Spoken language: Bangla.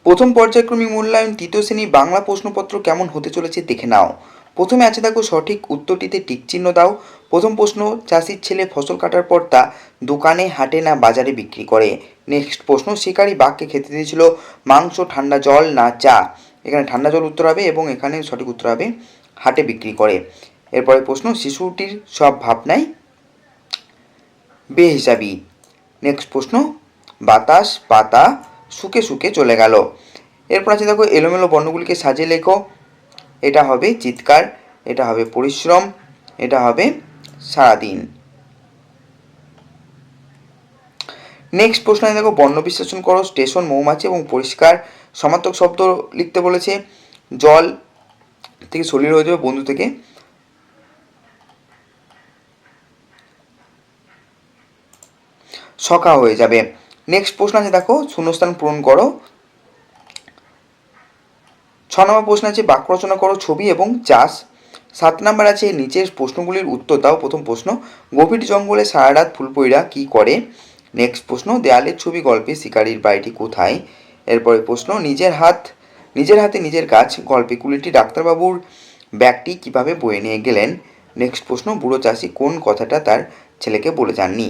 প্রথম পর্যায়ক্রমিক মূল্যায়ন তৃতীয় শ্রেণী বাংলা প্রশ্নপত্র কেমন হতে চলেছে দেখে নাও। প্রথমে আছে দেখো সঠিক উত্তরটিতে টিক চিহ্ন দাও। প্রথম প্রশ্ন, চাষির ছেলে ফসল কাটার পর তা দোকানে হাটে না বাজারে বিক্রি করে। নেক্সট প্রশ্ন, শিকারী বাঘকে খেতে দিয়েছিল মাংস, ঠান্ডা জল না চা। এখানে ঠান্ডা জল উত্তর হবে এবং এখানে সঠিক উত্তর হবে হাটে বিক্রি করে। এরপরে প্রশ্ন, শিশুটির সব ভাবনাই বেহিসাবি। নেক্সট প্রশ্ন, বাতাস পাতা শুকে শুকে চলে গেল। এরপর আছে দেখো এলোমেলো বর্ণগুলিকে সাজিয়ে লেখো। এটা হবে চিৎকার, এটা হবে পরিশ্রম, এটা হবে সারাদিন। নেক্সট প্রশ্ন আছে দেখো বর্ণ বিশ্লেষণ করো। স্টেশন, মৌমাছি এবং পরিষ্কার সমার্থক শব্দ লিখতে বলেছে। জল থেকে শরীর হয়ে যাবে, বন্ধু থেকে সখা হয়ে যাবে। নেক্সট প্রশ্ন আছে দেখো শূন্যস্থান পূরণ করো। 6 নম্বর প্রশ্ন আছে বাক্য রচনা করো ছবি এবং চাষ। 7 নম্বর আছে নিচের প্রশ্নগুলির উত্তর দাও। প্রথম প্রশ্ন, গভীর জঙ্গলে সারা রাত ফুলপইরা কি করে। নেক্সট প্রশ্ন, দেয়ালের ছবি গল্পে শিকারির বাড়িটি কোথায়। এরপরে প্রশ্ন, নিজের হাতে নিজের কাজ গল্পে কুলিটি ডাক্তারবাবুর ব্যাগটি কিভাবে বয়ে নিয়ে গেলেন। নেক্সট প্রশ্ন, বুড়ো চাষি কোন কথাটা তার ছেলেকে বলে যাননি।